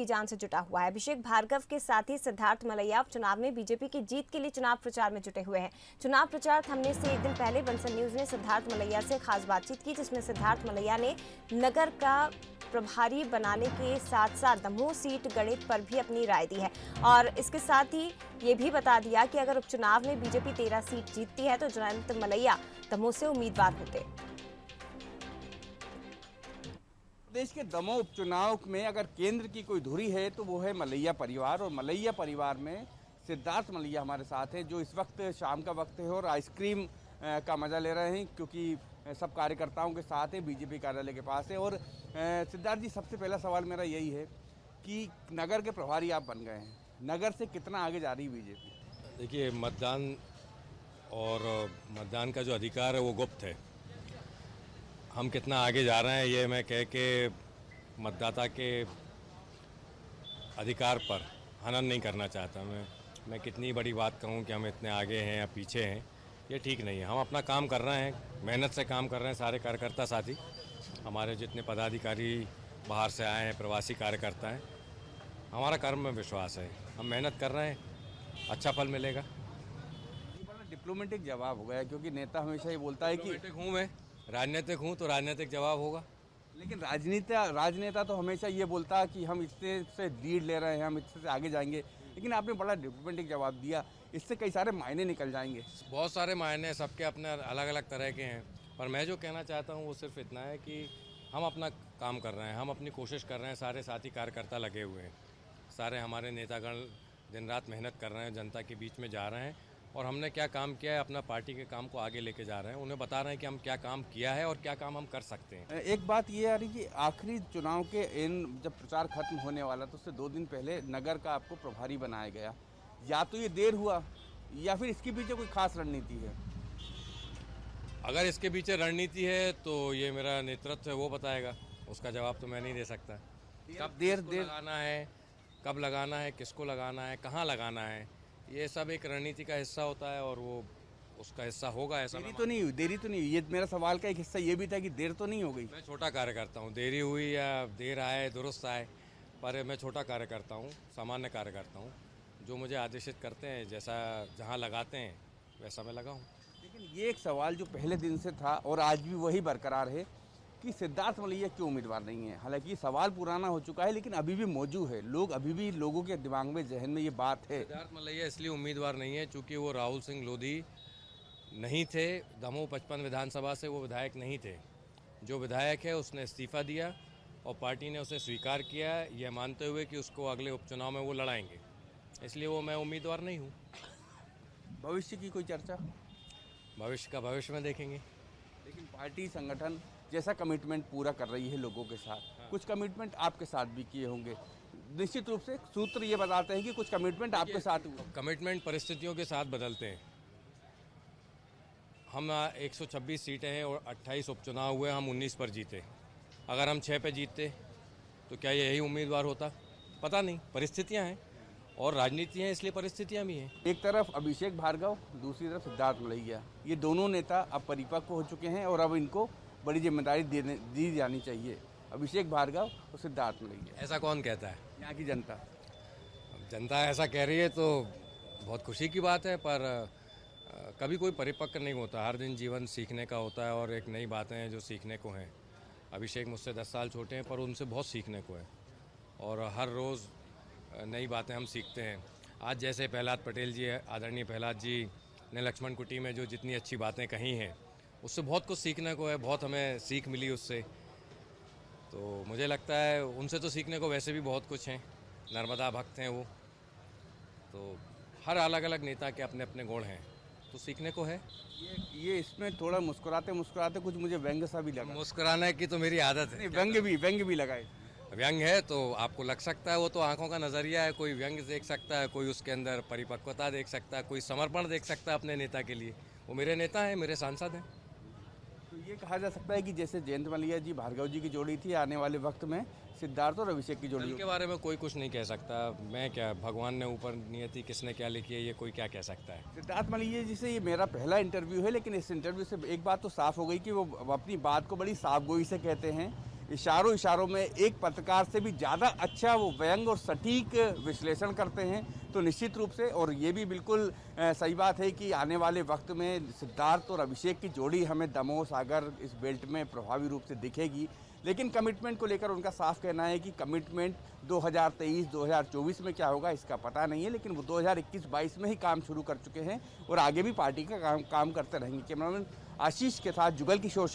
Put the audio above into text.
जान से जुटा हुआ है। अभिषेक भार्गव के साथ ही सिद्धार्थ मलैया चुनाव में बीजेपी की जीत के लिए चुनाव प्रचार में जुटे हुए हैं। चुनाव प्रचार थमने से एक दिन पहले बंसल न्यूज ने सिद्धार्थ मलैया से खास बातचीत की, जिसमें सिद्धार्थ मलैया ने नगर का प्रभारी बनाने के साथ साथ दमोह सीट गणित पर भी अपनी राय दी है और इसके साथ ही ये भी बता दिया कि अगर उपचुनाव में बीजेपी 13 सीट जीतती है तो जयंत मलैया दमोह से उम्मीदवार होते। देश के दमोह उपचुनाव में अगर केंद्र की कोई धुरी है तो वो है मलैया परिवार, और मलैया परिवार में सिद्धार्थ मलैया हमारे साथ हैं, जो इस वक्त शाम का वक्त है और आइसक्रीम का मजा ले रहे हैं, क्योंकि सब कार्यकर्ताओं के साथ हैं, बीजेपी कार्यालय के पास है। और सिद्धार्थ जी, सबसे पहला सवाल मेरा यही है कि नगर के प्रभारी आप बन गए हैं, नगर से कितना आगे जा रही है बीजेपी? देखिए, मतदान और मतदान का जो अधिकार है वो गुप्त है। हम कितना आगे जा रहे हैं ये मैं कह के मतदाता के अधिकार पर हनन नहीं करना चाहता। मैं कितनी बड़ी बात कहूँ कि हम इतने आगे हैं या पीछे हैं, ये ठीक नहीं है। हम अपना काम कर रहे हैं, मेहनत से काम कर रहे हैं, सारे कार्यकर्ता साथी, हमारे जितने पदाधिकारी बाहर से आए हैं, प्रवासी कार्यकर्ता हैं। हमारा कर्म में विश्वास है, हम मेहनत कर रहे हैं, अच्छा फल मिलेगा। डिप्लोमेटिक जवाब हो गया, क्योंकि नेता हमेशा ये बोलता है कि हूँ मैं, राजनीतिक हूँ तो राजनीतिक जवाब होगा। लेकिन राजनेता तो हमेशा ये बोलता है कि हम इससे लीड ले रहे हैं, हम इससे आगे जाएंगे, लेकिन आपने बड़ा डिप्लोमेटिक जवाब दिया। इससे कई सारे मायने निकल जाएंगे। बहुत सारे मायने, सबके अपने अलग अलग तरह के हैं, पर मैं जो कहना चाहता हूँ वो सिर्फ इतना है कि हम अपना काम कर रहे हैं, हम अपनी कोशिश कर रहे हैं, सारे साथी कार्यकर्ता लगे हुए हैं, सारे हमारे नेतागण दिन रात मेहनत कर रहे हैं, जनता के बीच में जा रहे हैं और हमने क्या काम किया है, अपना पार्टी के काम को आगे लेके जा रहे हैं, उन्हें बता रहे हैं कि हम क्या काम किया है और क्या काम हम कर सकते हैं। एक बात ये आ रही कि आखिरी चुनाव के जब प्रचार खत्म होने वाला तो उससे 2 दिन पहले नगर का आपको प्रभारी बनाया गया, या तो ये देर हुआ या फिर इसके पीछे कोई खास रणनीति है? अगर इसके पीछे रणनीति है तो ये मेरा नेतृत्व है, वो बताएगा, उसका जवाब तो मैं नहीं दे सकता। कब देर लगाना है, कब लगाना है, किसको लगाना है, कहाँ लगाना है, ये सब एक रणनीति का हिस्सा होता है और वो उसका हिस्सा होगा। ऐसा देरी तो नहीं हुई, ये मेरा सवाल का एक हिस्सा ये भी था कि देर तो नहीं हो गई। मैं छोटा कार्यकर्ता हूँ, देरी हुई या देर आए दुरुस्त आए, पर मैं छोटा कार्यकर्ता हूँ, सामान्य कार्यकर्ता हूँ। जो मुझे आदेशित करते हैं, जैसा जहाँ लगाते हैं वैसा मैं लगा हूँ। लेकिन ये एक सवाल जो पहले दिन से था और आज भी वही बरकरार है कि सिद्धार्थ मलैया क्यों उम्मीदवार नहीं है। हालांकि सवाल पुराना हो चुका है, लेकिन अभी भी मौजूद है, अभी भी लोगों के दिमाग में, जहन में ये बात है। सिद्धार्थ मलैया इसलिए उम्मीदवार नहीं है चूँकि वो राहुल सिंह लोधी नहीं थे, दमोह 55 विधानसभा से वो विधायक नहीं थे। जो विधायक है उसने इस्तीफा दिया और पार्टी ने उसे स्वीकार किया, यह मानते हुए कि उसको अगले उपचुनाव में वो लड़ाएंगे, इसलिए वो मैं उम्मीदवार नहीं हूँ। भविष्य की कोई चर्चा? भविष्य का भविष्य में देखेंगे। लेकिन पार्टी संगठन जैसा कमिटमेंट पूरा कर रही है लोगों के साथ, कुछ कमिटमेंट आपके साथ भी किए होंगे, निश्चित रूप से सूत्र ये बताते हैं कि कुछ कमिटमेंट आपके साथ हुए। कमिटमेंट परिस्थितियों के साथ बदलते हैं। हम 126 सीटें हैं और 28 उपचुनाव हुए, हम 19 पर जीते। अगर हम 6 पे जीतते तो क्या यही उम्मीदवार होता? पता नहीं, परिस्थितियां हैं और राजनीति है, इसलिए परिस्थितियां भी हैं। एक तरफ अभिषेक भार्गव, दूसरी तरफ सिद्धार्थ मलैया, ये दोनों नेता अब परिपक्व हो चुके हैं और अब इनको बड़ी जिम्मेदारी दी जानी चाहिए। अभिषेक भार्गव और सिद्धार्थ मलैया। ऐसा कौन कहता है? यहाँ की जनता। जनता ऐसा कह रही है तो बहुत खुशी की बात है, पर कभी कोई परिपक्व नहीं होता। हर दिन जीवन सीखने का होता है और एक नई बातें हैं जो सीखने को हैं। अभिषेक मुझसे 10 साल छोटे हैं, पर उनसे बहुत सीखने को है और हर रोज़ नई बातें हम सीखते हैं। आज जैसे प्रहलाद पटेल जी, आदरणीय प्रहलाद जी ने लक्ष्मण कुटी में जो जितनी अच्छी बातें कही हैं, उससे बहुत कुछ सीखने को है, बहुत हमें सीख मिली उससे। तो मुझे लगता है उनसे तो सीखने को वैसे भी बहुत कुछ हैं, नर्मदा भक्त हैं वो। तो हर अलग अलग नेता के अपने अपने गुण हैं, तो सीखने को है। ये इसमें थोड़ा मुस्कुराते कुछ मुझे व्यंग सा भी लगा। मुस्कुराने की तो मेरी आदत है। व्यंग भी लगाए। व्यंग है तो आपको लग सकता है, वो तो आंखों का नज़रिया है। कोई व्यंग देख सकता है, कोई उसके अंदर परिपक्वता देख सकता है, कोई समर्पण देख सकता है अपने नेता के लिए। वो मेरे नेता हैं, मेरे सांसद हैं। तो ये कहा जा सकता है कि जैसे जयंत मलैया जी भार्गव जी की जोड़ी थी, आने वाले वक्त में सिद्धार्थ और अभिषेक की जोड़ी के बारे में कोई कुछ नहीं कह सकता। मैं क्या, भगवान ने ऊपर नियति किसने क्या लिखी है, ये कोई क्या कह सकता है। सिद्धार्थ मलैया जी से ये मेरा पहला इंटरव्यू है, लेकिन इस इंटरव्यू से एक बात तो साफ हो गई कि वो अपनी बात को बड़ी साफगोई से कहते हैं, इशारों इशारों में एक पत्रकार से भी ज़्यादा अच्छा वो व्यंग और सटीक विश्लेषण करते हैं। तो निश्चित रूप से, और ये भी बिल्कुल सही बात है कि आने वाले वक्त में सिद्धार्थ और अभिषेक की जोड़ी हमें दमोह सागर इस बेल्ट में प्रभावी रूप से दिखेगी। लेकिन कमिटमेंट को लेकर उनका साफ कहना है कि कमिटमेंट 2023-2024 में क्या होगा इसका पता नहीं है, लेकिन वो 2021-22 में ही काम शुरू कर चुके हैं और आगे भी पार्टी का काम करते रहेंगे। कैमरामैन आशीष के साथ जुगल किशोर।